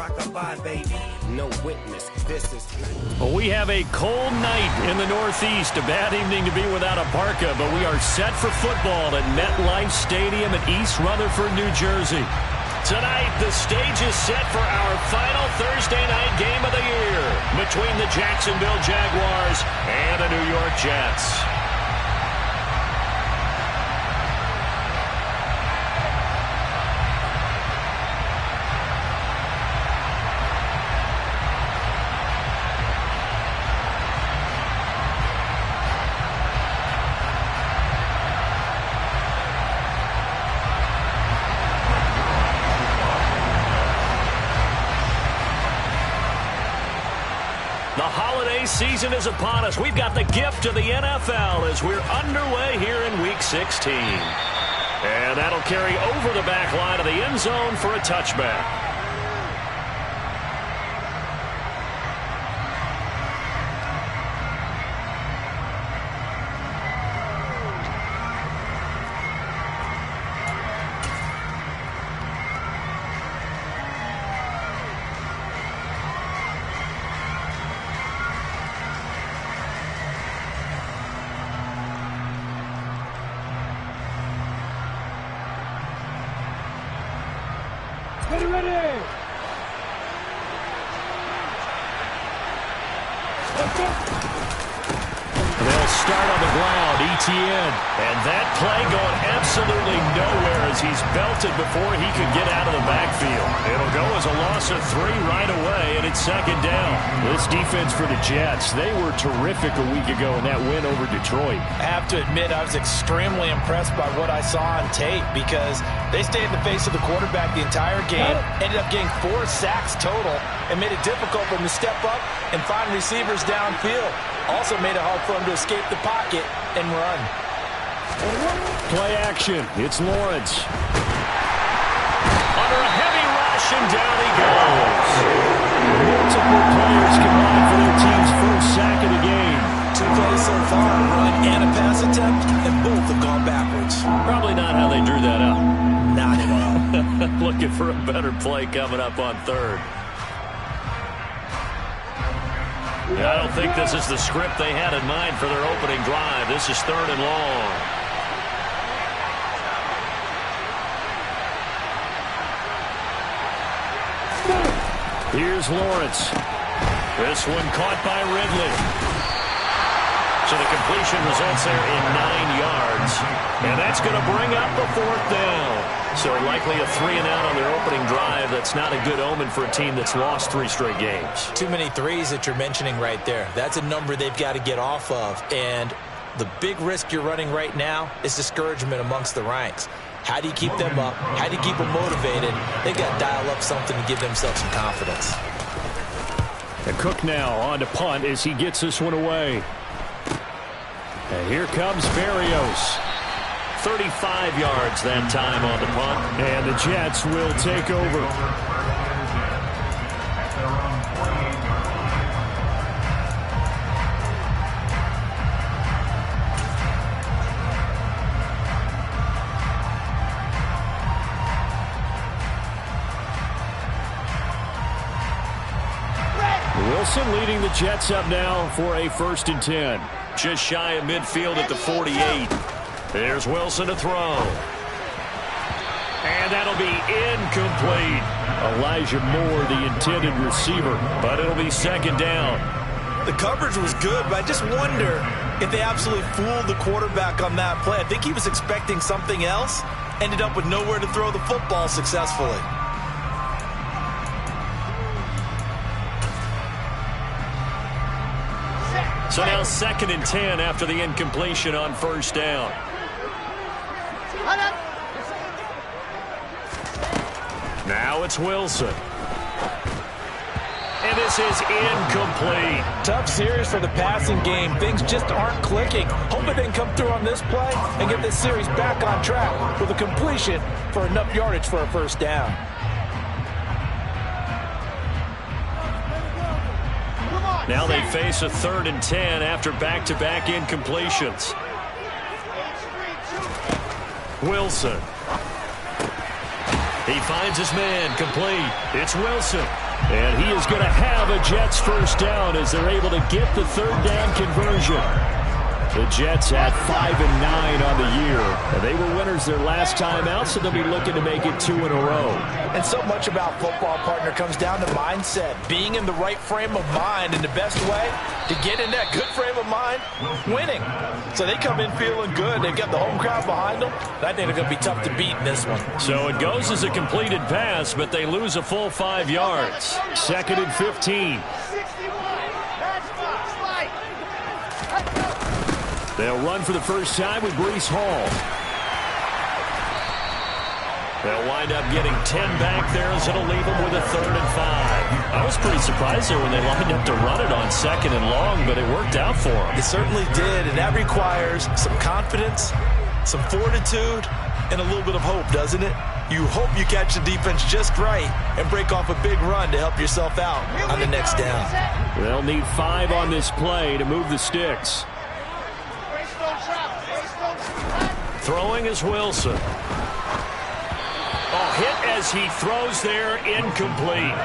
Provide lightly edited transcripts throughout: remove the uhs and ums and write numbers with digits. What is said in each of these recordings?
rock-a-bye, baby. No witness. This is... Well, we have a cold night in the Northeast. A bad evening to be without a parka, but we are set for football at MetLife Stadium in East Rutherford, New Jersey. Tonight, the stage is set for our final Thursday night game of the year between the Jacksonville Jaguars and the New York Jets. The holiday season is upon us. We've got the gift of the NFL as we're underway here in Week 16. And that'll carry over the back line of the end zone for a touchback. Ready. They'll start on the ground, ETN. And that play going absolutely nowhere as he's belted before he could get out of the backfield. It'll go as a loss of 3 right away, and it's second down. This defense for the Jets, they were terrific a week ago in that win over Detroit. I have to admit, I was extremely impressed by what I saw on tape because they stayed in the face of the quarterback the entire game, ended up getting 4 sacks total, and made it difficult for him to step up and find receivers downfield. Also made it hard for him to escape the pocket and run. Play action. It's Lawrence. Under a heavy rush, and down he goes. Multiple players combined for their team's first sack of the game. 2 plays so far, a run and a pass attempt, and both have gone backwards. Probably not how they drew that up. Not at all. Looking for a better play coming up on third. I don't think this is the script they had in mind for their opening drive. This is 3rd and long. Here's Lawrence. This one caught by Ridley. So the completion results there in 9 yards. And that's going to bring up a 4th down. So likely a 3-and-out on their opening drive. That's not a good omen for a team that's lost 3 straight games. Too many threes that you're mentioning right there. That's a number they've got to get off of. And the big risk you're running right now is discouragement amongst the ranks. How do you keep them up? How do you keep them motivated? They've got to dial up something to give themselves some confidence. And Cook now on to punt as he gets this one away. And here comes Berrios. 35 yards that time on the punt. And the Jets will take over. Wilson leading the Jets up now for a 1st and 10. Just shy of midfield at the 48. There's Wilson to throw. And that'll be incomplete. Elijah Moore, the intended receiver, but it'll be 2nd down. The coverage was good, but I just wonder if they absolutely fooled the quarterback on that play. I think he was expecting something else. Ended up with nowhere to throw the football successfully. So now 2nd and 10 after the incompletion on 1st down. Now it's Wilson. And this is incomplete. Tough series for the passing game. Things just aren't clicking. Hoping they can come through on this play and get this series back on track with a completion for enough yardage for a 1st down. Now they face a 3rd and 10 after back-to-back incompletions. He finds his man complete. It's Wilson. And he is going to have a Jets first down as they're able to get the third down conversion. The Jets at 5-9 on the year. And they were winners their last time out, so they'll be looking to make it 2 in a row. And so much about football, partner, comes down to mindset. Being in the right frame of mind, and the best way to get in that good frame of mind, winning. So they come in feeling good. They've got the home crowd behind them. I think they're going to be tough to beat in this one. So it goes as a completed pass, but they lose a full 5 yards. 2nd and 15. They'll run for the first time with Breece Hall. They'll wind up getting 10 back there, as it'll leave them with a 3rd and 5. I was pretty surprised there when they lined up to run it on 2nd and long, but it worked out for them. It certainly did, and that requires some confidence, some fortitude, and a little bit of hope, doesn't it? You hope you catch the defense just right and break off a big run to help yourself out on the next down. They'll need 5 on this play to move the sticks. Throwing is Wilson. Oh, hit as he throws there, incomplete.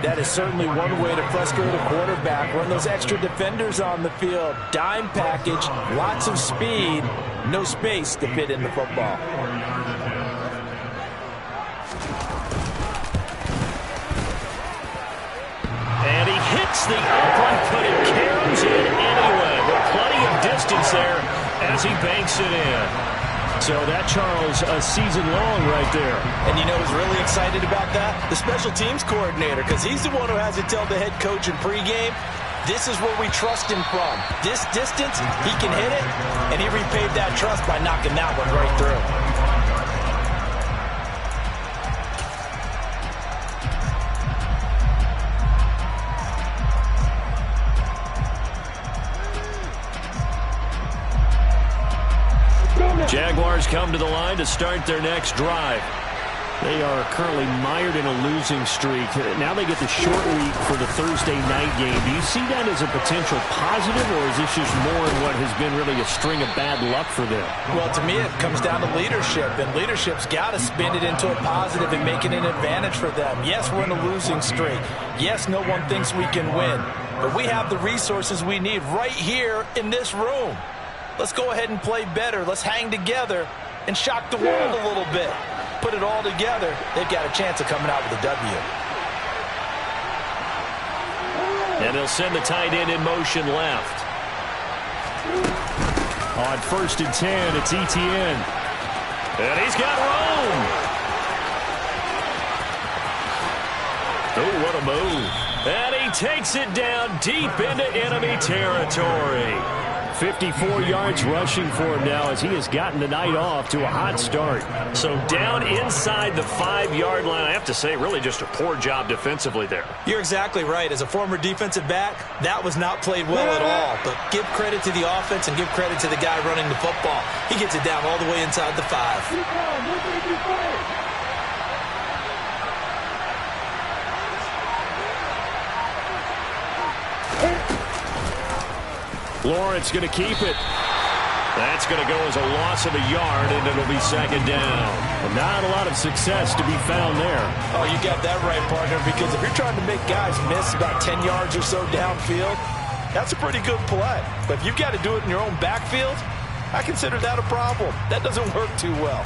That is certainly one way to frustrate a quarterback. Run those extra defenders on the field. Dime package, lots of speed, no space to fit in the football. And he hits the upright, but it caroms in anyway. With plenty of distance there as he banks it in. So that, Charles, a season long right there. And you know who's really excited about that? The special teams coordinator, because he's the one who has to tell the head coach in pregame, this is where we trust him from. This distance, he can hit it, and he repaid that trust by knocking that one right through. Jaguars come to the line to start their next drive. They are currently mired in a losing streak. Now they get the short week for the Thursday night game. Do you see that as a potential positive, or is this just more in what has been really a string of bad luck for them? Well, to me, it comes down to leadership, and leadership's got to spin it into a positive and make it an advantage for them. Yes, we're in a losing streak. Yes, no one thinks we can win, but we have the resources we need right here in this room. Let's go ahead and play better. Let's hang together and shock the world a little bit. Put it all together, they've got a chance of coming out with a W. And they'll send the tight end in motion left. On 1st and 10, it's Etienne. And he's got room. Oh, what a move. And he takes it down deep into enemy territory. 54 yards rushing for him now as he has gotten the night off to a hot start. So down inside the 5-yard line, I have to say, really just a poor job defensively there. You're exactly right. As a former defensive back, that was not played well at all. But give credit to the offense and give credit to the guy running the football. He gets it down all the way inside the 5. Lawrence going to keep it. That's going to go as a loss of a yard, and it'll be 2nd down. But not a lot of success to be found there. Oh, you got that right, partner, because if you're trying to make guys miss about 10 yards or so downfield, that's a pretty good play. But if you've got to do it in your own backfield, I consider that a problem. That doesn't work too well.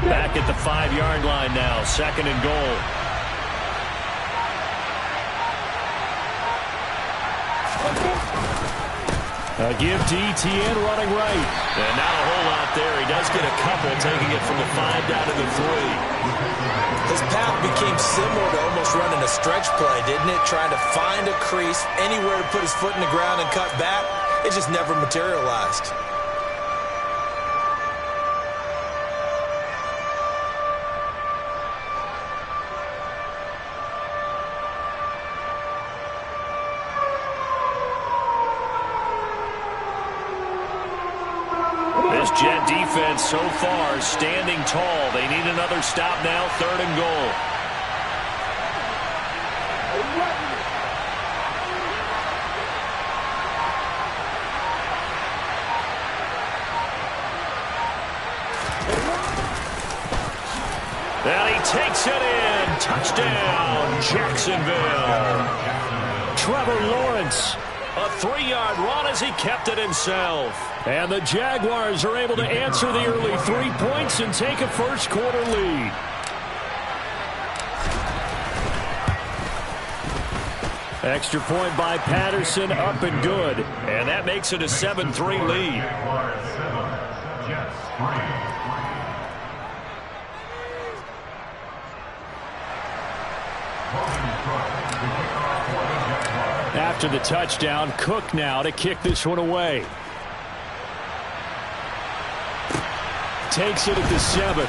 Back at the 5-yard line now, 2nd and goal. A give to Etienne running right. And not a whole lot there. He does get a couple, taking it from the 5 down to the 3. His path became similar to almost running a stretch play, didn't it? Trying to find a crease, anywhere to put his foot in the ground and cut back. It just never materialized. Jet defense so far standing tall. They need another stop now, 3rd and goal. And he takes it in. Touchdown, Jacksonville. Trevor Lawrence, a 3-yard run as he kept it himself. And the Jaguars are able to answer the early 3 points and take a first-quarter lead. Extra point by Patterson, up and good. And that makes it a 7-3 lead. After the touchdown, Cook now to kick this one away. Takes it at the 7.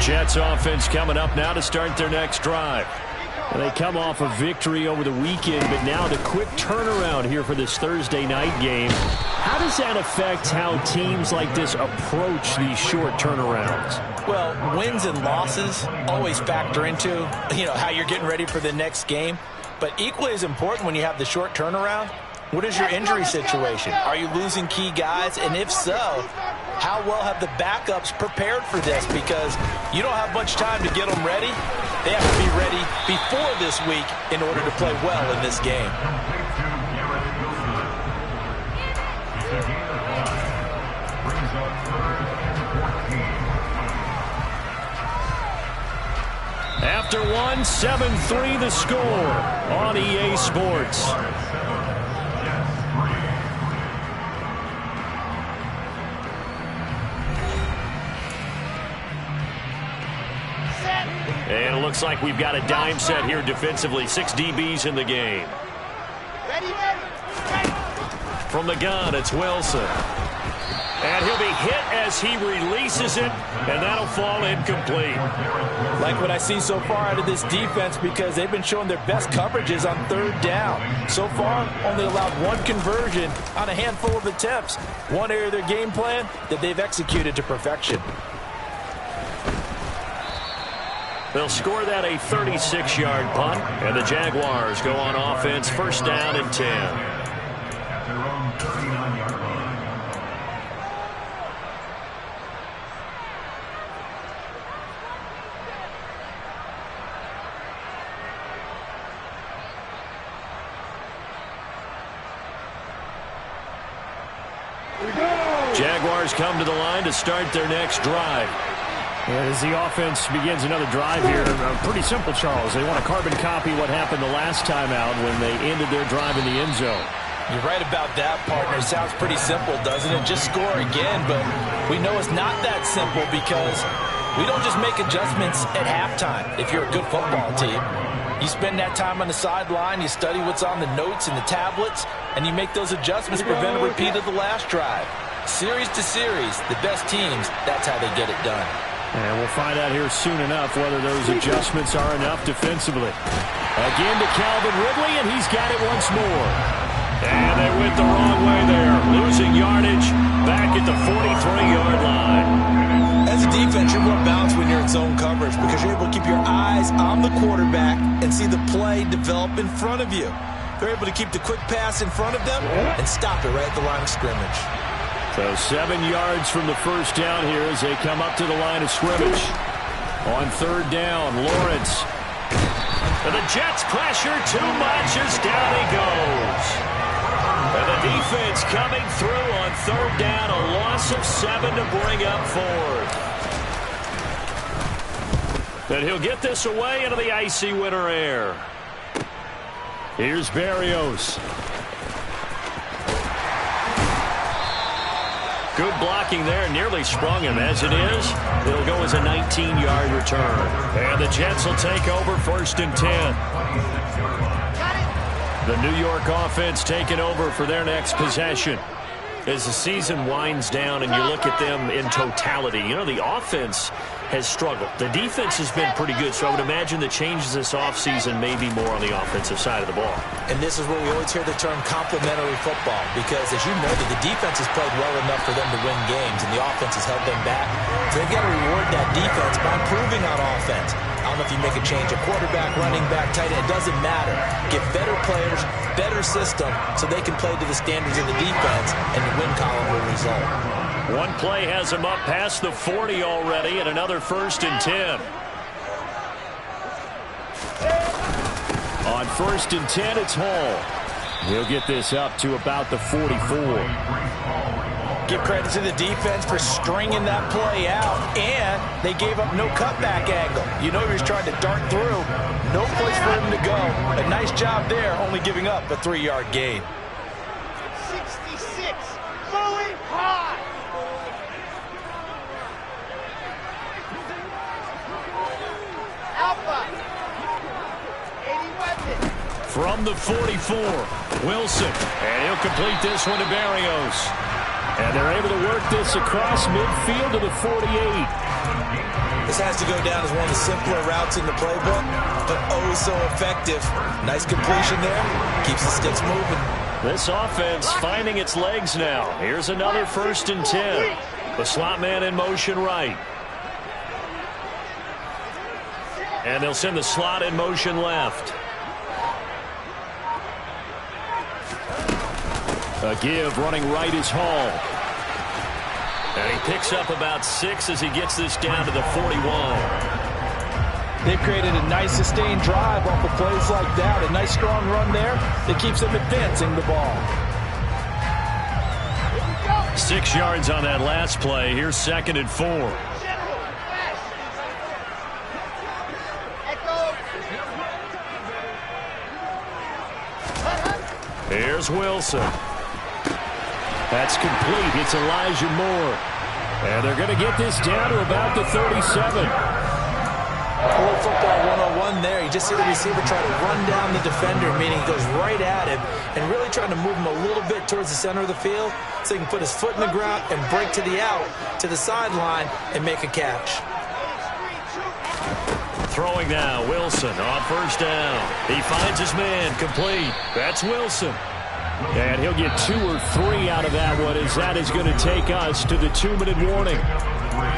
Jets offense coming up now to start their next drive. They come off a victory over the weekend, but now the quick turnaround here for this Thursday night game. How does that affect how teams like this approach these short turnarounds? Well, wins and losses always factor into, how you're getting ready for the next game. But equally as important when you have the short turnaround, what is your injury situation? Are you losing key guys? And if so, how well have the backups prepared for this? Because you don't have much time to get them ready. They have to be ready before this week in order to play well in this game. After 7-3 the score on EA Sports. And it looks like we've got a dime set here defensively. 6 DBs in the game. From the gun, it's Wilson. And he'll be hit as he releases it, and that'll fall incomplete. Like what I see so far out of this defense, because they've been showing their best coverages on 3rd down. So far, only allowed 1 conversion on a handful of attempts. One area of their game plan that they've executed to perfection. They'll score that a 36-yard punt, and the Jaguars go on offense, 1st down and 10. Jaguars come to the line to start their next drive. As the offense begins another drive here, pretty simple, Charles. They want to carbon copy what happened the last time out when they ended their drive in the end zone. You're right about that, partner. It sounds pretty simple, doesn't it? Just score again, but we know it's not that simple because we don't just make adjustments at halftime if you're a good football team. You spend that time on the sideline, you study what's on the notes and the tablets, and you make those adjustments to prevent a repeat of the last drive. Series to series, the best teams, that's how they get it done. And we'll find out here soon enough whether those adjustments are enough defensively. Again to Calvin Ridley, and he's got it once more. And they went the wrong way there. Losing yardage back at the 43-yard line. As a defense, you're more balanced when you're in zone coverage because you're able to keep your eyes on the quarterback and see the play develop in front of you. They're able to keep the quick pass in front of them and stop it right at the line of scrimmage. So 7 yards from the first down here as they come up to the line of scrimmage. On 3rd down, Lawrence. And the Jets pressure too much as down he goes. And the defense coming through on 3rd down, a loss of 7 to bring up 4th. And he'll get this away into the icy winter air. Here's Berrios. Good blocking there, nearly sprung him. As it is, it'll go as a 19-yard return. And the Jets will take over 1st and 10. The New York offense taking over for their next possession. As the season winds down and you look at them in totality, you know, the offense has struggled. The defense has been pretty good, so I would imagine the changes this offseason may be more on the offensive side of the ball. And this is where we always hear the term complementary football, because as you know, that the defense has played well enough for them to win games, and the offense has held them back. So they've got to reward that defense by improving on offense. I don't know if you make a change at quarterback, running back, tight end. It doesn't matter. Get better players, better system, so they can play to the standards of the defense, and the win column will result. One play has him up past the 40 already, and another 1st and 10. On 1st and 10, it's Hall. He'll get this up to about the 44. Give credit to the defense for stringing that play out, and they gave up no cutback angle. You know he was trying to dart through. No place for him to go. A nice job there, only giving up a 3-yard gain. 66, going high. Alpha, 80 weapons. From the 44, Wilson, and he'll complete this one to Barrios. And they're able to work this across midfield to the 48. This has to go down as one of the simpler routes in the playbook, but oh so effective. Nice completion there. Keeps the sticks moving. This offense finding its legs now. Here's another 1st and 10. The slot man in motion right. And they'll send the slot in motion left. A give running right is Hall. And he picks up about 6 as he gets this down to the 41. They've created a nice sustained drive off of plays like that. A nice strong run there that keeps them advancing the ball. 6 yards on that last play. Here's 2nd and 4. Here's Wilson. That's complete. It's Elijah Moore. And they're going to get this down to about the 37. Old football 101 there. You just see the receiver try to run down the defender, meaning he goes right at him and really trying to move him a little bit towards the center of the field so he can put his foot in the ground and break to the out, to the sideline, and make a catch. Throwing now, Wilson on 1st down. He finds his man, complete. That's Wilson. And he'll get 2 or 3 out of that one, as that is going to take us to the 2-minute warning.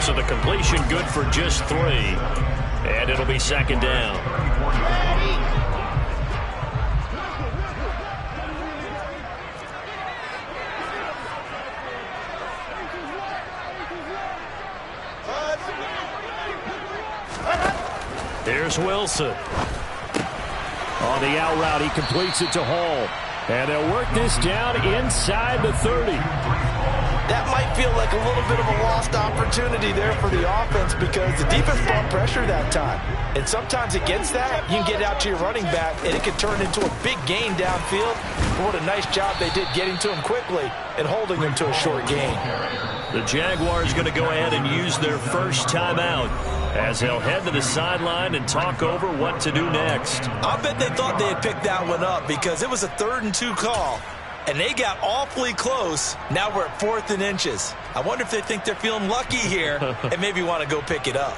So the completion good for just 3. And it'll be 2nd down. Here's Wilson. On the out route, he completes it to Hall. And they'll work this down inside the 30. That might feel like a little bit of a lost opportunity there for the offense because the defense brought pressure that time. And sometimes against that, you can get out to your running back, and it can turn into a big gain downfield. But what a nice job they did getting to him quickly and holding him to a short gain. The Jaguars going to go ahead and use their first timeout as they'll head to the sideline and talk over what to do next. I bet they thought they had picked that one up because it was a 3rd and 2 call, and they got awfully close. Now we're at 4th and inches. I wonder if they think they're feeling lucky here and maybe want to go pick it up.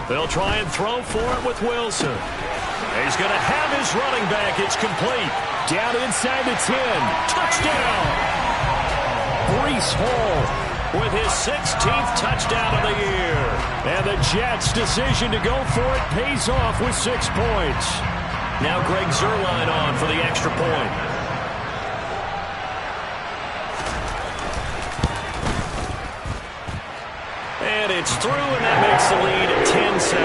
They'll try and throw for it with Wilson. He's going to have his running back. It's complete. Down inside the 10. Touchdown. Breece Hall with his 16th touchdown of the year. And the Jets' decision to go for it pays off with 6 points. Now Greg Zuerlein on for the extra point. And it's through, and that makes the lead at 10-7.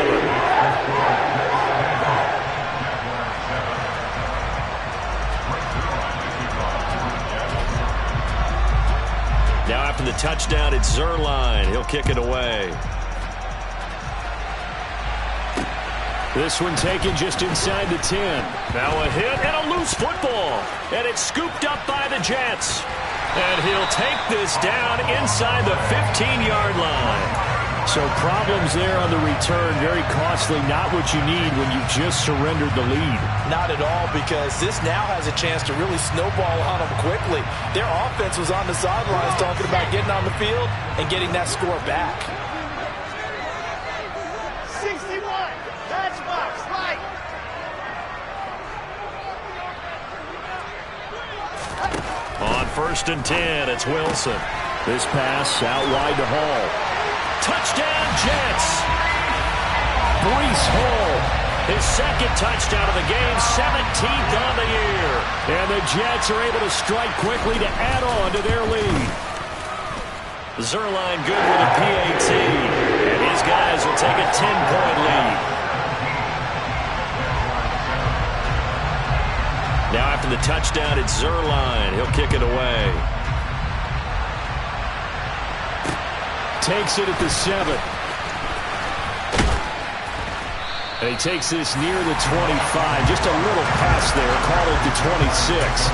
Now after the touchdown, it's Zuerlein. He'll kick it away. This one taken just inside the 10. Now a hit and a loose football. And it's scooped up by the Jets. And he'll take this down inside the 15-yard line. So problems there on the return. Very costly. Not what you need when you've just surrendered the lead. Not at all, because this now has a chance to really snowball on them quickly. Their offense was on the sidelines talking about getting on the field and getting that score back. 61. Matchbox, right. On 1st and 10, it's Wilson. This pass out wide to Hall. Touchdown, Jets! Breece Hall. His second touchdown of the game, 17th on the year. And the Jets are able to strike quickly to add on to their lead. Zuerlein good with a PAT. And his guys will take a 10-point lead. Now after the touchdown, it's Zuerlein. He'll kick it away. Takes it at the 7. And he takes this near the 25. Just a little pass there. Call it the 26.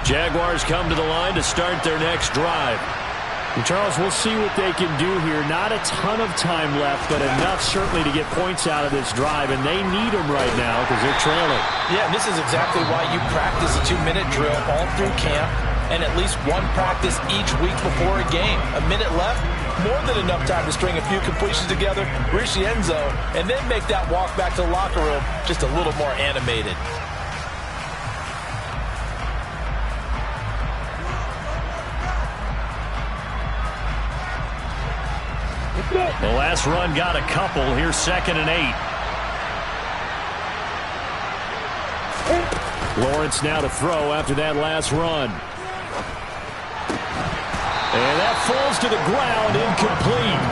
Jaguars come to the line to start their next drive. And Charles, we'll see what they can do here. Not a ton of time left, but enough certainly to get points out of this drive, and they need them right now because they're trailing. Yeah, and this is exactly why you practice a 2-minute drill all through camp and at least one practice each week before a game. A minute left, more than enough time to string a few completions together, reach the end zone, and then make that walk back to the locker room just a little more animated. The last run got a couple. Here's 2nd and 8. Lawrence now to throw after that last run. And that falls to the ground, incomplete.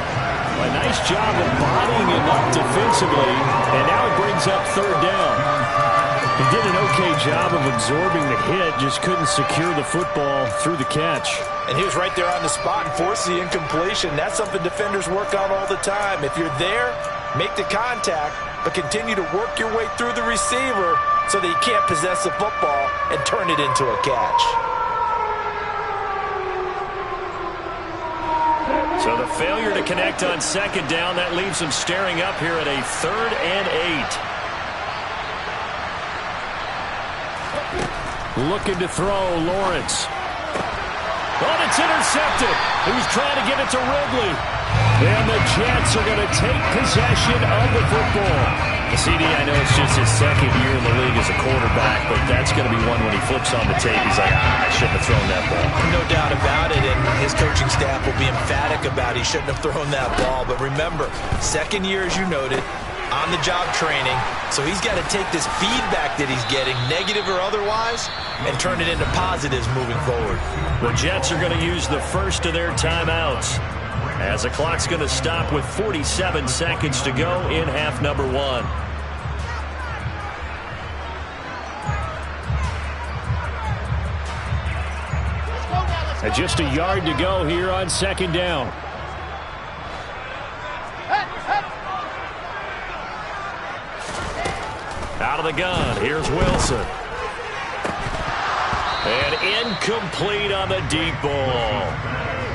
A nice job of bodying him up defensively, and now it brings up 3rd down. He did an okay job of absorbing the hit, just couldn't secure the football through the catch. And he was right there on the spot and forced the incompletion. That's something defenders work on all the time. If you're there, make the contact, but continue to work your way through the receiver so that you can't possess the football and turn it into a catch. So the failure to connect on 2nd down, that leaves them staring up here at a 3rd and 8. Looking to throw, Lawrence. But it's intercepted. He was trying to get it to Ridley. And the Jets are going to take possession of the football. CD, I know it's just his 2nd year in the league as a quarterback, but that's going to be one when he flips on the tape. He's like, I shouldn't have thrown that ball. No doubt about it, and his coaching staff will be emphatic about he shouldn't have thrown that ball. But remember, 2nd year, as you noted, on-the-job training, so he's got to take this feedback that he's getting, negative or otherwise, and turn it into positives moving forward. The Jets are going to use the first of their timeouts, as the clock's going to stop with 47 seconds to go in half number 1. And just a yard to go here on 2nd down. Out of the gun, here's Wilson. And incomplete on the deep ball.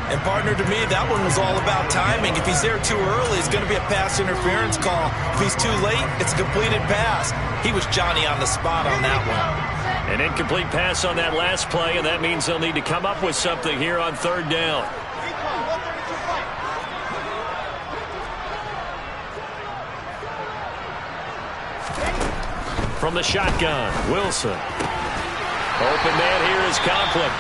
And partner, to me, that one was all about timing. If he's there too early, it's going to be a pass interference call. If he's too late, it's a completed pass. He was Johnny on the spot on that one. An incomplete pass on that last play, and that means they'll need to come up with something here on 3rd down. From the shotgun, Wilson. Open man here is Conklin.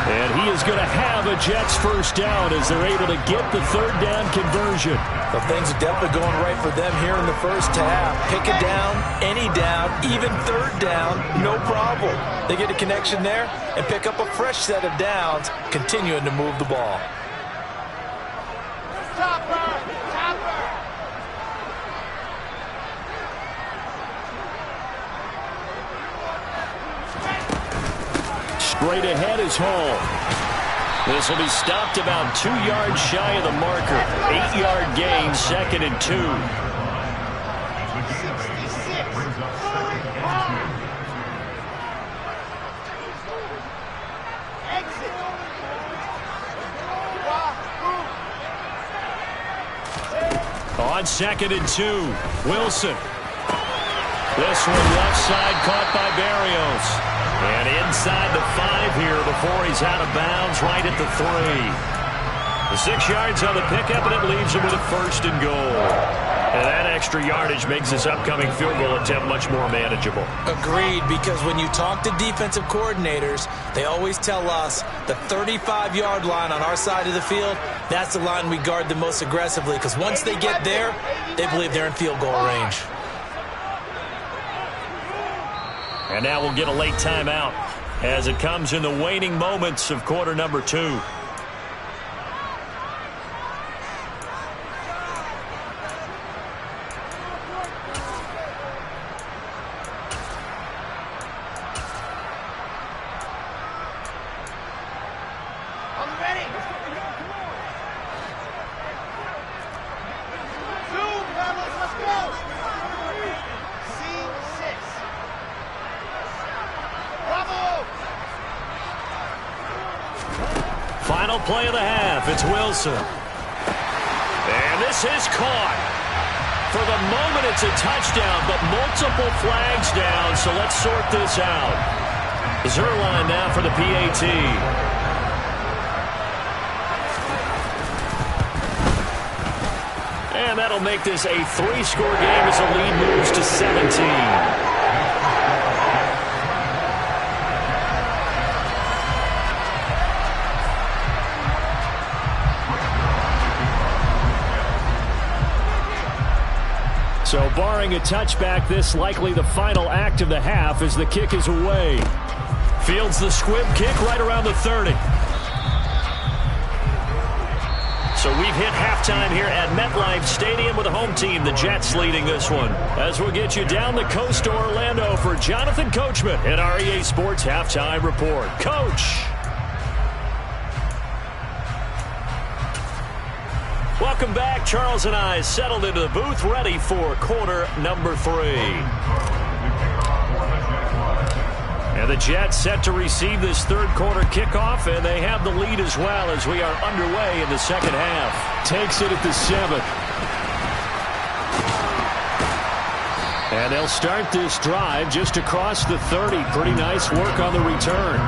And he is going to have a Jets first down as they're able to get the 3rd down conversion. Well, things are definitely going right for them here in the first half. Pick a down, any down, even 3rd down, no problem. They get a connection there and pick up a fresh set of downs, continuing to move the ball. Straight ahead is Hall. This will be stopped about 2 yards shy of the marker. 8-yard gain, 2nd and 2. On 2nd and 2, Wilson. This one left side caught by Barrios. And inside the 5 here before he's out of bounds right at the 3. The 6 yards on the pickup, and it leaves him with a 1st and goal. And that extra yardage makes this upcoming field goal attempt much more manageable. Agreed, because when you talk to defensive coordinators, they always tell us the 35-yard line on our side of the field, that's the line we guard the most aggressively, because once they get there, they believe they're in field goal range. And now we'll get a late timeout as it comes in the waning moments of quarter number 2. Final play of the half. It's Wilson. And this is caught. For the moment, it's a touchdown, but multiple flags down, so let's sort this out. Zerline now for the PAT. And that'll make this a 3-score game as the lead moves to 17. So barring a touchback, this likely the final act of the half as the kick is away. Fields the squib kick right around the 30. So we've hit halftime here at MetLife Stadium with the home team, the Jets, leading this one. As we'll get you down the coast to Orlando for Jonathan Coachman at our EA Sports Halftime Report. Coach. Welcome back. Charles and I settled into the booth, ready for quarter number 3. And the Jets set to receive this third quarter kickoff, and they have the lead as well as we are underway in the second half. Takes it at the 7. And they'll start this drive just across the 30. Pretty nice work on the return.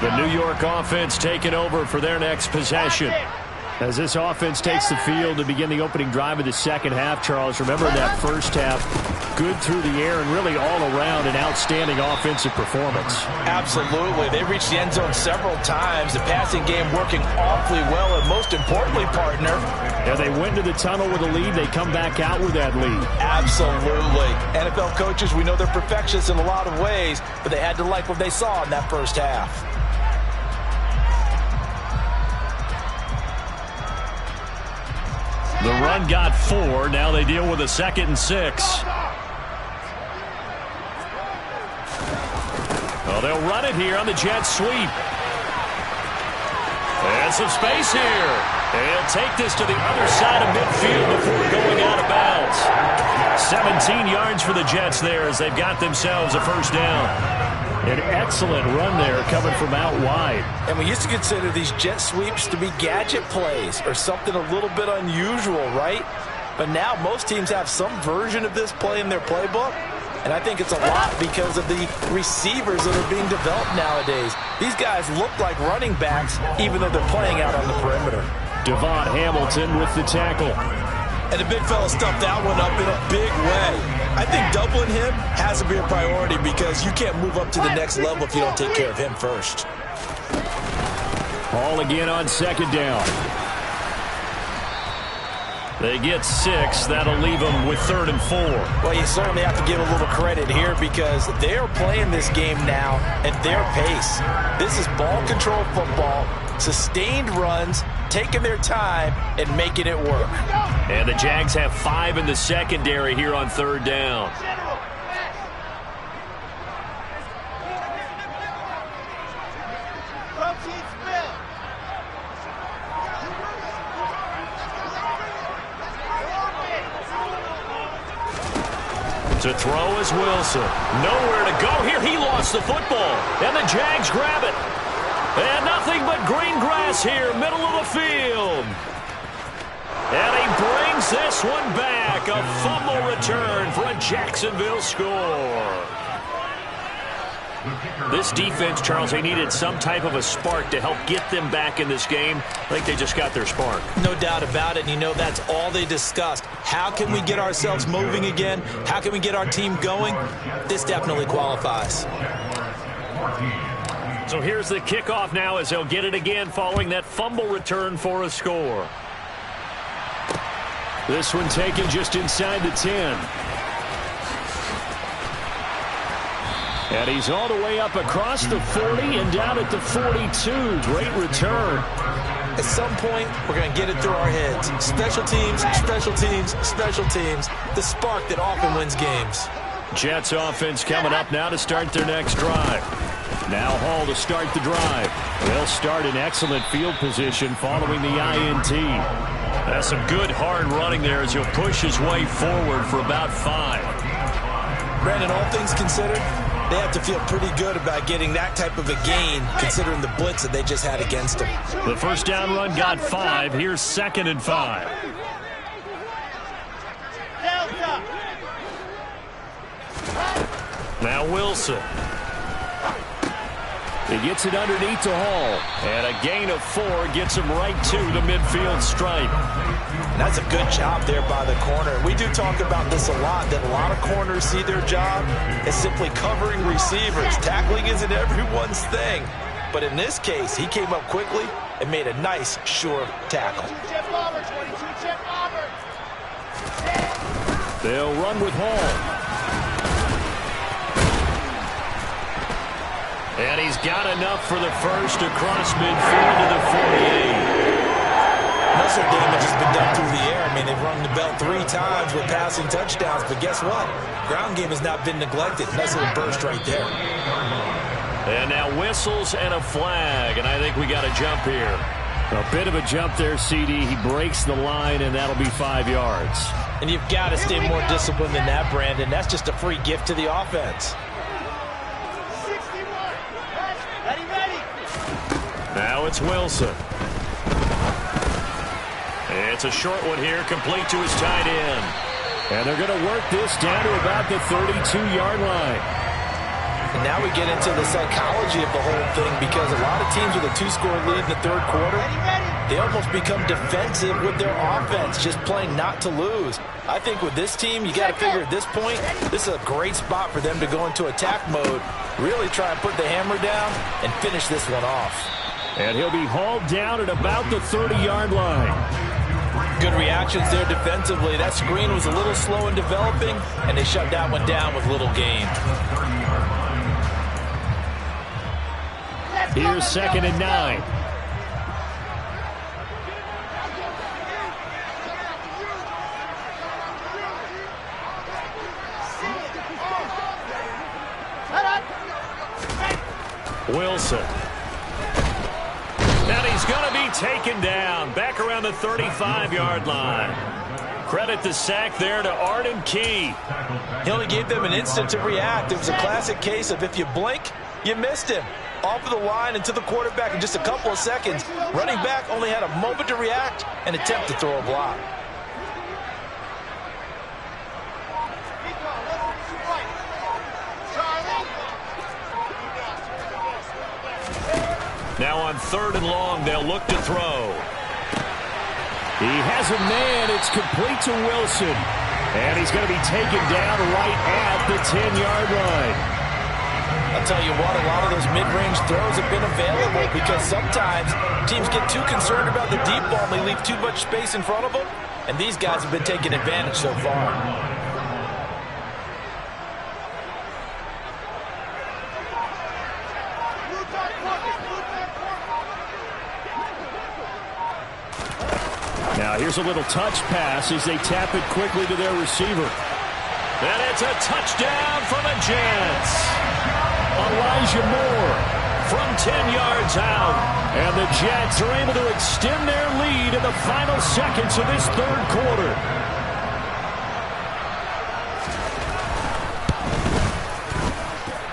The New York offense taking over for their next possession. As this offense takes the field to begin the opening drive of the second half, Charles, remember that first half, good through the air and really all around an outstanding offensive performance. Absolutely. They reached the end zone several times. The passing game working awfully well, and most importantly, partner. Yeah, they went to the tunnel with a lead. They come back out with that lead. Absolutely. NFL coaches, we know they're perfectionists in a lot of ways, but they had to like what they saw in that first half. The run got 4. Now they deal with a 2nd and 6. Well, they'll run it here on the jet sweep. And some space here. They'll take this to the other side of midfield before going out of bounds. 17 yards for the Jets there as they've got themselves a first down. An excellent run there coming from out wide. And we used to consider these jet sweeps to be gadget plays or something a little bit unusual, right? But now most teams have some version of this play in their playbook. And I think it's a lot because of the receivers that are being developed nowadays. These guys look like running backs even though they're playing out on the perimeter. Devon Hamilton with the tackle. And the big fella stuffed that one up in a big way. I think doubling him has to be a priority because you can't move up to the next level if you don't take care of him first. Ball again on second down. They get 6. That'll leave them with 3rd and 4. Well, you certainly have to give a little credit here because they're playing this game now at their pace. This is ball control football. sustained runs, taking their time, and making it work. And the Jags have 5 in the secondary here on 3rd down. To throw is Wilson. Nowhere to go here. He lost the football. And the Jags grab it. And nothing but green grass here, middle of the field. And he brings this one back. A fumble return for a Jacksonville score. This defense, Charles, they needed some type of a spark to help get them back in this game. I think they just got their spark. No doubt about it. And you know, that's all they discussed. How can we get ourselves moving again? How can we get our team going? This definitely qualifies. So here's the kickoff now as they'll get it again following that fumble return for a score. This one taken just inside the 10. And he's all the way up across the 40 and down at the 42. Great return. At some point, we're going to get it through our heads. Special teams, special teams, special teams. The spark that often wins games. Jets offense coming up now to start their next drive. Now Hall to start the drive. They'll start in excellent field position following the INT. That's some good hard running there as he'll push his way forward for about 5. Brandon, all things considered, they have to feel pretty good about getting that type of a gain considering the blitz that they just had against them. The first down run got 5. Here's 2nd and 5. Now Wilson. He gets it underneath to Hall. And a gain of 4 gets him right to the midfield stripe. And that's a good job there by the corner. We do talk about this a lot, that a lot of corners see their job as simply covering receivers. Tackling isn't everyone's thing. But in this case, he came up quickly and made a nice, sure tackle. They'll run with Hall. And he's got enough for the first across midfield to the 48. Muscle damage has been done through the air. I mean, they've rung the bell 3 times with passing touchdowns, but guess what? Ground game has not been neglected. Nice little burst right there. And now whistles and a flag, and I think we got a jump here. A bit of a jump there, CD. He breaks the line, and that'll be 5 yards. And you've got to stay more disciplined than that, Brandon. That's just a free gift to the offense. Now it's Wilson. It's a short one here, complete to his tight end. And they're going to work this down to about the 32-yard line. And now we get into the psychology of the whole thing, because a lot of teams with a 2-score lead in the 3rd quarter, they almost become defensive with their offense, just playing not to lose. I think with this team, you got to figure at this point, this is a great spot for them to go into attack mode, really try and put the hammer down and finish this one off. And he'll be hauled down at about the 30-yard line. Good reactions there defensively. That screen was a little slow in developing, and they shut that one down with little gain. Here's 2nd and 9. Wilson. And he's going to be taken down back around the 35-yard line. Credit the sack there to Arden Key. He only gave them an instant to react. It was a classic case of if you blink, you missed him. Off of the line and to the quarterback in just a couple of seconds. Running back only had a moment to react and attempt to throw a block. Now on 3rd and long, they'll look to throw. He has a man. It's complete to Wilson. And he's going to be taken down right at the 10-yard line. I'll tell you what, a lot of those mid-range throws have been available because sometimes teams get too concerned about the deep ball and they leave too much space in front of them. And these guys have been taking advantage so far. Now here's a little touch pass as they tap it quickly to their receiver. And it's a touchdown for the Jets. Elijah Moore from 10 yards out. And the Jets are able to extend their lead in the final seconds of this third quarter.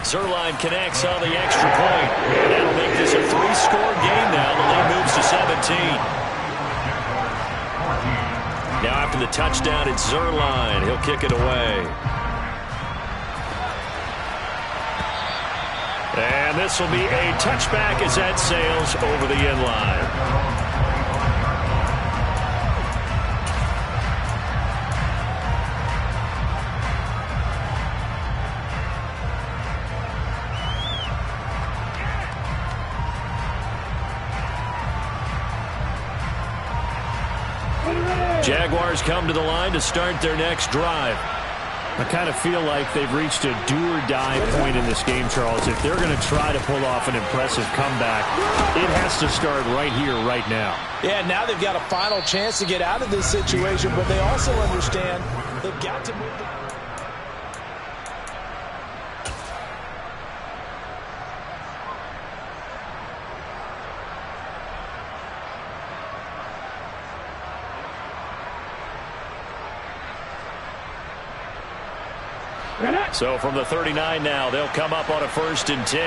Zerline connects on the extra point. And that'll make this a 3-score game now. The lead moves to 17. Now after the touchdown, it's Zerline. He'll kick it away. And this will be a touchback as that sails over the end line. Jaguars come to the line to start their next drive. I kind of feel like they've reached a do-or-die point in this game, Charles. If they're going to try to pull off an impressive comeback, it has to start right here, right now. Yeah, now they've got a final chance to get out of this situation, but they also understand they've got to move the... So from the 39 now, they'll come up on a 1st and 10.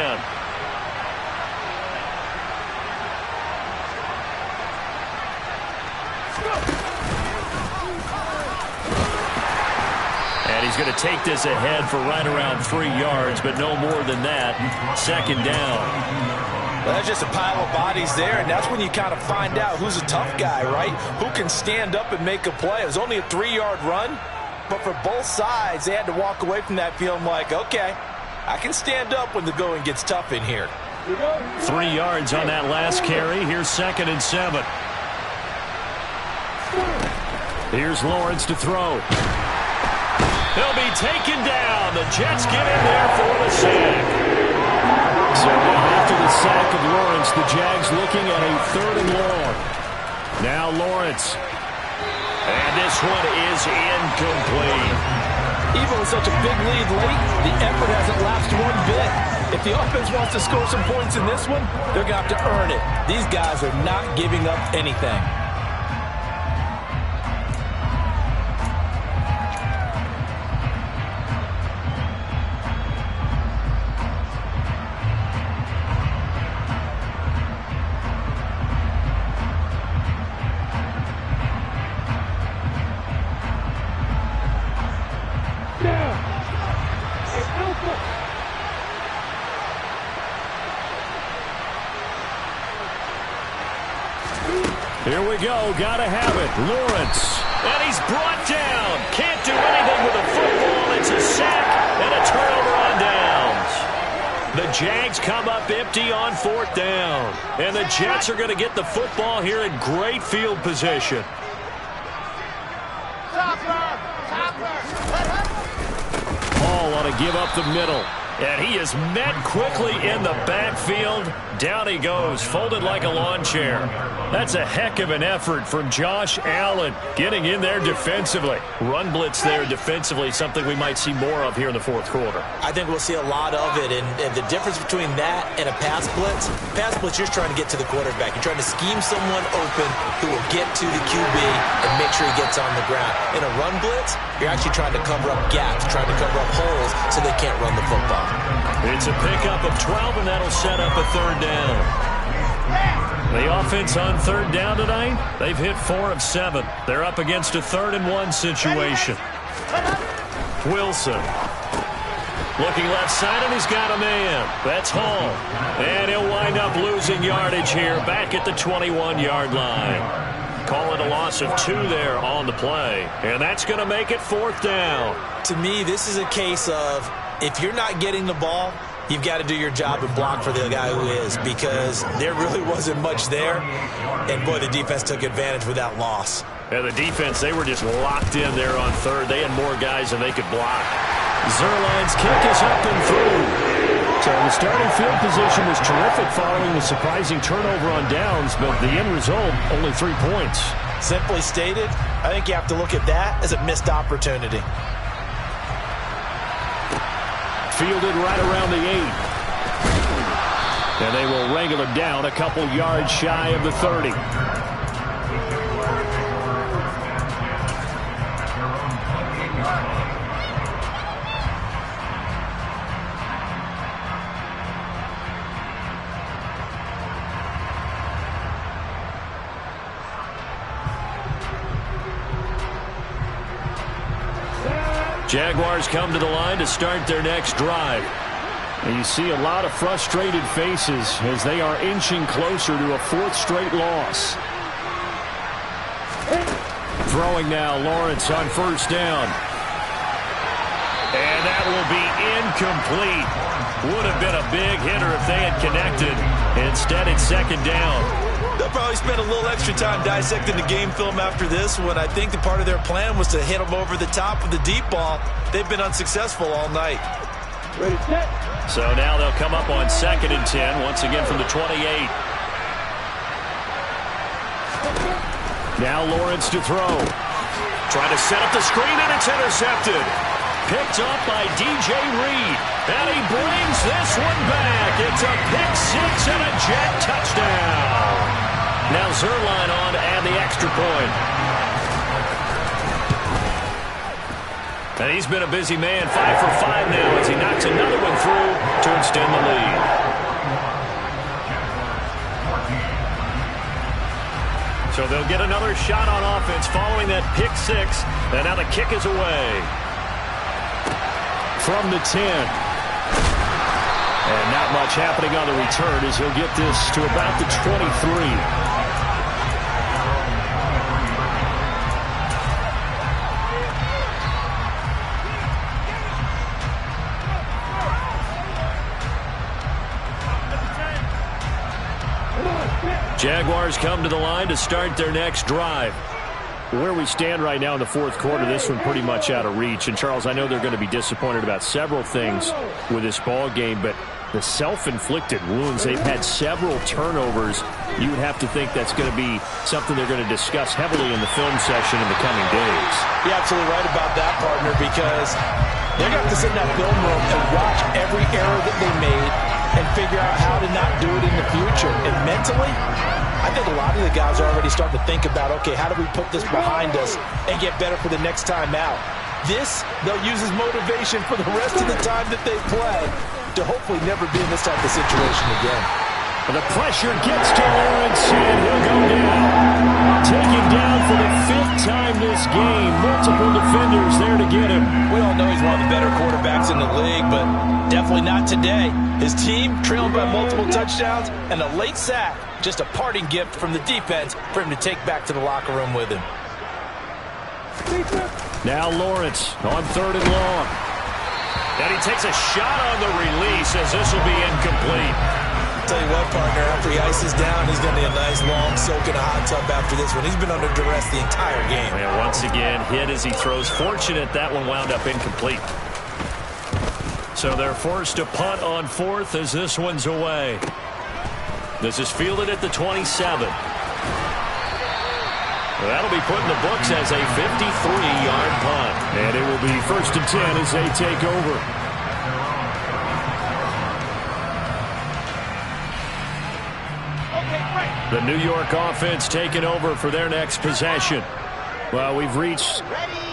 And he's going to take this ahead for right around 3 yards, but no more than that. 2nd down. Well, that's just a pile of bodies there, and that's when you kind of find out who's a tough guy, right? Who can stand up and make a play. It was only a 3-yard run. But for both sides, they had to walk away from that feeling like, okay, I can stand up when the going gets tough in here. 3 yards on that last carry. Here's 2nd and 7. Here's Lawrence to throw. He'll be taken down. The Jets get in there for the sack. So after the sack of Lawrence, the Jags looking at a 3rd and long. Now Lawrence. And this one is incomplete. Even with such a big lead late, the effort hasn't lapsed one bit. If the offense wants to score some points in this one, they're going to have to earn it. These guys are not giving up anything. Here we go. Gotta have it. Lawrence. And he's brought down. Can't do anything with the football. It's a sack and a turnover on downs. The Jags come up empty on 4th down. And the Jets are going to get the football here in great field position. Paul on to give up the middle. And he is met quickly in the backfield. Down he goes, folded like a lawn chair. That's a heck of an effort from Josh Allen getting in there defensively. Run blitz there defensively, something we might see more of here in the 4th quarter. I think we'll see a lot of it, and the difference between that and a pass blitz, you're just trying to get to the quarterback. You're trying to scheme someone open who will get to the QB and make sure he gets on the ground. In a run blitz, you're actually trying to cover up gaps, trying to cover up holes so they can't run the football. It's a pickup of 12, and that'll set up a 3rd down. The offense on 3rd down tonight, they've hit 4 of 7. They're up against a 3rd and 1 situation. Wilson. Looking left side, and he's got a man. That's Hall. And he'll wind up losing yardage here back at the 21-yard line. Call it a loss of 2 there on the play. And that's going to make it 4th down. To me, this is a case of if you're not getting the ball, you've got to do your job and block for the guy who is, because there really wasn't much there. And, boy, the defense took advantage with that loss. And the defense, they were just locked in there on 3rd. They had more guys than they could block. Zerline's kick is up and through. So the starting field position was terrific following the surprising turnover on downs, but the end result, only 3 points. Simply stated, I think you have to look at that as a missed opportunity. Fielded right around the 8. And they will wrangle him down a couple yards shy of the 30. Jaguars come to the line to start their next drive. And you see a lot of frustrated faces as they are inching closer to a 4th straight loss. Throwing now, Lawrence on 1st down. And that will be incomplete. Would have been a big hitter if they had connected. Instead, it's 2nd down. They'll probably spend a little extra time dissecting the game film after this when I think the part of their plan was to hit them over the top of the deep ball. They've been unsuccessful all night. Ready, set. So now they'll come up on 2nd and 10, once again from the 28. Now Lawrence to throw. Trying to set up the screen, and it's intercepted. Picked up by DJ Reed. And he brings this one back. It's a pick 6 and a Jet touchdown. Now Zerline on to add the extra point. And he's been a busy man, 5 for 5 now as he knocks another one through to extend the lead. So they'll get another shot on offense following that pick 6. And now the kick is away. From the 10. And not much happening on the return as he'll get this to about the 23. Jaguars come to the line to start their next drive. Where we stand right now in the 4th quarter, this one pretty much out of reach. And, Charles, I know they're going to be disappointed about several things with this ball game, but the self-inflicted wounds, they've had several turnovers. You would have to think that's going to be something they're going to discuss heavily in the film session in the coming days. You're absolutely right about that, partner, because they're going to have to sit in that film room and watch every error that they made and figure out how to not do it in the future. And mentally, I think a lot of the guys are already starting to think about, okay, how do we put this behind us and get better for the next time out? This, they'll use as motivation for the rest of the time that they play to hopefully never be in this type of situation again. And the pressure gets to Lawrence, and he'll go down. Taken down for the 5th time this game. Multiple defenders there to get him. We all know he's one of the better quarterbacks in the league, but definitely not today. His team trailing by multiple touchdowns and a late sack. Just a parting gift from the defense for him to take back to the locker room with him. Now Lawrence on 3rd and long. And he takes a shot on the release as this will be incomplete. Tell you what, partner, after he ices down, he's going to be a nice long soak in a hot tub after this one. He's been under duress the entire game. And once again, hit as he throws. Fortunate that one wound up incomplete. So they're forced to punt on 4th as this one's away. This is fielded at the 27. That'll be put in the books as a 53-yard punt. And it will be 1st and 10 as they take over. The New York offense taking over for their next possession. Well, we've reached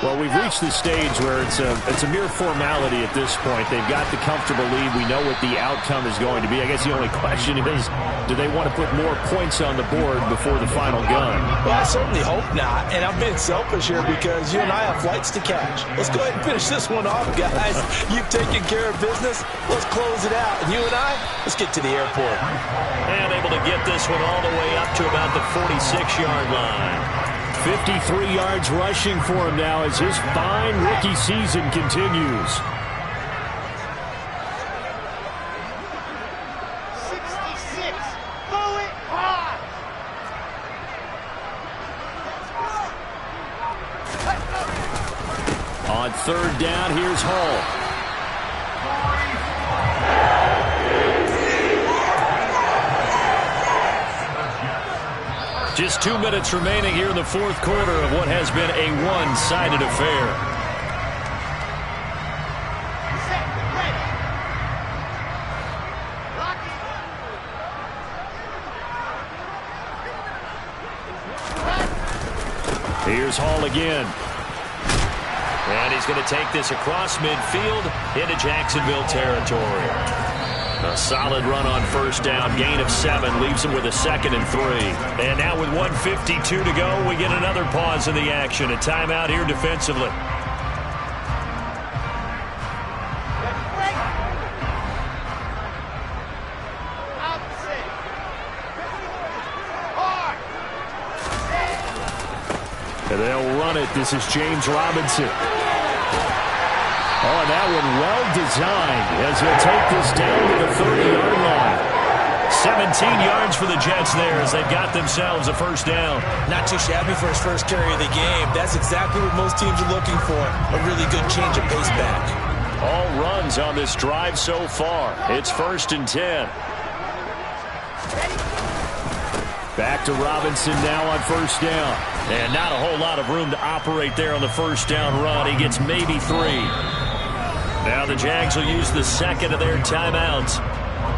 the stage where it's a mere formality at this point. They've got the comfortable lead. We know what the outcome is going to be. I guess the only question is, do they want to put more points on the board before the final gun? Well, I certainly hope not. And I'm being selfish here because you and I have flights to catch. Let's go ahead and finish this one off, guys. You've taken care of business. Let's close it out. And you and I, let's get to the airport. And able to get this one all the way up to about the 46-yard line. 53 yards rushing for him now as his fine rookie season continues. 66. Pull it hard. On 3rd down, here's Hall. Just 2 minutes remaining here in the fourth quarter of what has been a one-sided affair. Here's Hall again. And he's going to take this across midfield into Jacksonville territory. A solid run on first down. Gain of 7 leaves him with a 2nd and 3. And now with 1:52 to go, we get another pause in the action. A timeout here defensively. And they'll run it. This is James Robinson. Oh, and that one well designed as he'll take this down to the 30-yard line. 17 yards for the Jets there as they've got themselves a first down. Not too shabby for his first carry of the game. That's exactly what most teams are looking for. A really good change of pace back. All runs on this drive so far. It's 1st and 10. Back to Robinson now on first down. And not a whole lot of room to operate there on the first down run. He gets maybe 3. Now the Jags will use the 2nd of their timeouts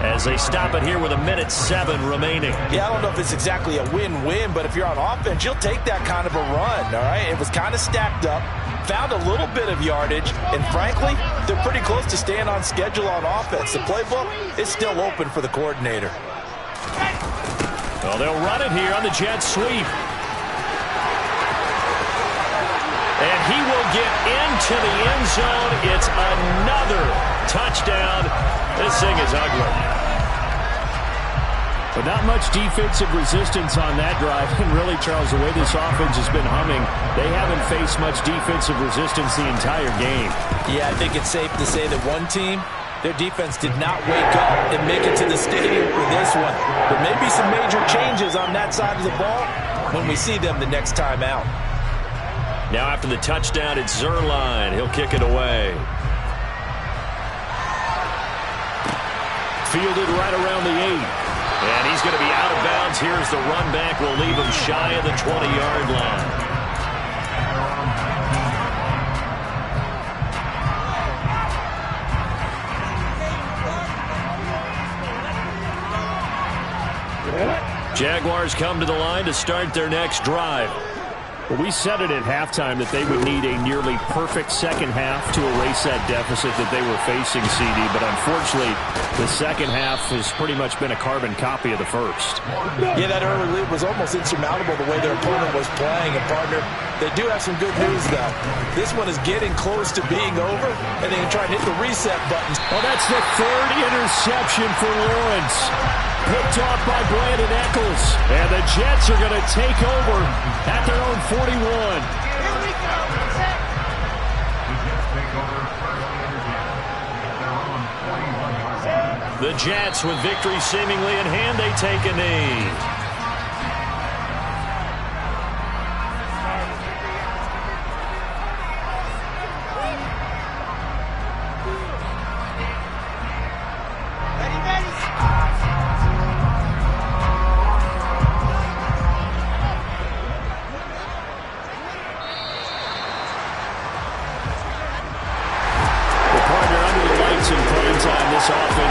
as they stop it here with 1:07 remaining. Yeah, I don't know if it's exactly a win-win, but if you're on offense, you'll take that kind of a run, all right? It was kind of stacked up, found a little bit of yardage, and frankly, they're pretty close to staying on schedule on offense. The playbook is still open for the coordinator. Well, they'll run it here on the jet sweep. And he will get into the end zone. It's another touchdown. This thing is ugly. But not much defensive resistance on that drive. And really, Charles, the way this offense has been humming, they haven't faced much defensive resistance the entire game. Yeah, I think it's safe to say that one team, their defense did not wake up and make it to the stadium for this one. There may be some major changes on that side of the ball when we see them the next time out. Now after the touchdown, it's Zuerlein. He'll kick it away. Fielded right around the 8. And he's going to be out of bounds. Here's the run back. Will leave him shy of the 20-yard line. Jaguars come to the line to start their next drive. Well, we said it at halftime that they would need a nearly perfect second half to erase that deficit that they were facing, CD. But unfortunately, the second half has pretty much been a carbon copy of the first. Yeah, that early lead was almost insurmountable the way their opponent was playing. And, partner, they do have some good news, though. This one is getting close to being over, and they can try and hit the reset button. Well, that's the 3rd interception for Lawrence. Picked off by Brandon Eccles. And the Jets are going to take over at their own 41. Here we go. Set. The Jets, with victory seemingly in hand, they take a knee.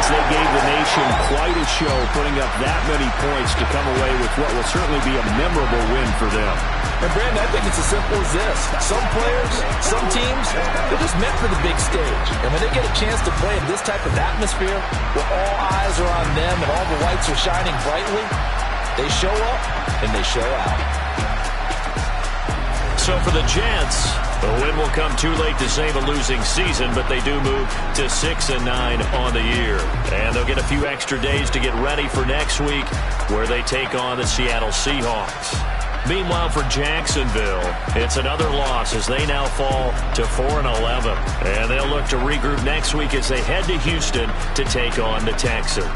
They gave the nation quite a show, putting up that many points to come away with what will certainly be a memorable win for them. And, Brandon, I think it's as simple as this. Some players, some teams, they're just meant for the big stage. And when they get a chance to play in this type of atmosphere, where all eyes are on them and all the lights are shining brightly, they show up and they show out. So for the Jets, the win will come too late to save a losing season, but they do move to 6-9 on the year. And they'll get a few extra days to get ready for next week, where they take on the Seattle Seahawks. Meanwhile, for Jacksonville, it's another loss as they now fall to 4-11. And they'll look to regroup next week as they head to Houston to take on the Texans.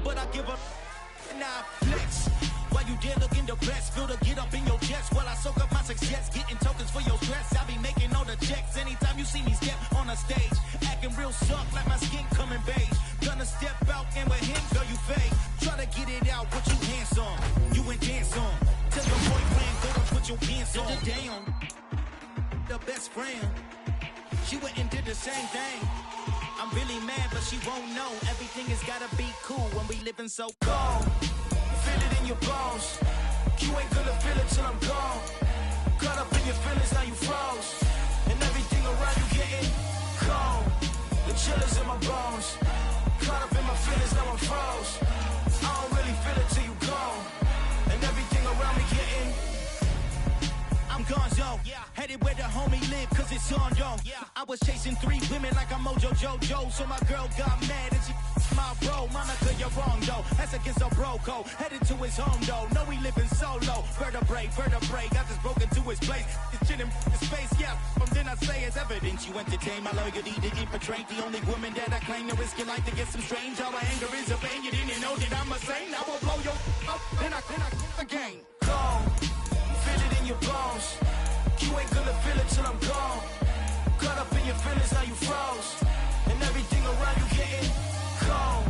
but I give a now flex. While you there looking depressed, feel the get up in your chest. While I soak up my success, getting tokens for your stress. I be making all the checks anytime you see me step on a stage. Acting real soft like my skin coming beige. Gonna step out and with him, girl, you fake. Try to get it out, put your hands on. You and dance on. Tell your boyfriend, go and put your pants on. Down. The best friend. She went and did the same thing. I'm really mad, but she won't know. Everything has gotta be cool when we living so cold. Feel it in your bones. You ain't gonna feel it till I'm gone. Caught up in your feelings, now you froze. And everything around you getting cold. The chillers in my bones. Caught up in my feelings, now I'm froze. I don't really feel it till you gone. And everything around me getting I'm gonzo, headed where the homie live, cause it's on, yo. I was chasing 3 women like I'm Mojo Jojo, so my girl got mad and she my bro. Monica, you're wrong, though. That's against a bro code. Headed to his home, though. No, we living solo. Vertebrae, got this broken to his place. It's chin in his face, yeah. From then I say it's evidence you entertain my loyalty to infiltrate. The only woman that I claim to risk your life to get some strange. All my anger is a pain. You didn't know that I'm a saint. I will blow your up, then I again. Gone. Feel it in your bones. You ain't gonna feel it till I'm gone. Caught up in your feelings, now you froze. And everything around you getting cold.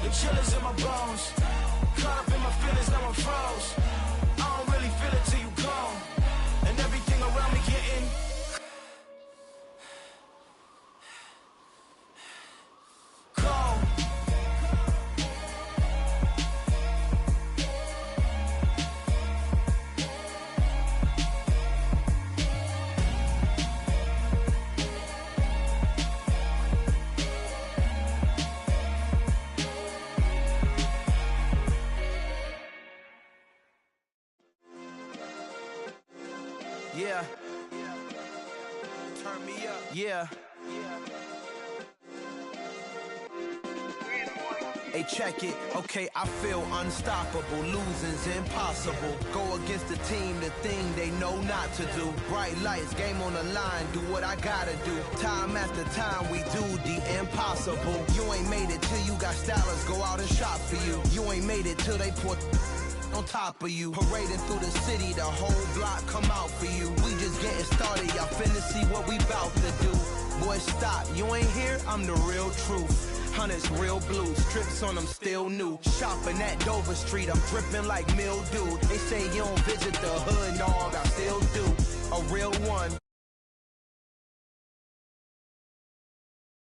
The chillers in my bones. Caught up in my feelings, now I'm froze. I don't really feel it till you gone. And everything around me getting cold. Yeah. Turn me up. Yeah. Hey, check it. Okay, I feel unstoppable. Losing's impossible. Go against the team, the thing they know not to do. Bright lights, game on the line, do what I gotta do. Time after time, we do the impossible. You ain't made it till you got stylers go out and shop for you. You ain't made it till they put on top of you. Parading through the city, the whole block come out for you. We just getting started, y'all finna see what we bout to do. Boy, stop, you ain't here, I'm the real truth. Hunters real blue, strips on them still new. Shopping at Dover Street, I'm dripping like mildew. They say you don't visit the hood, dog, I still do. A real one.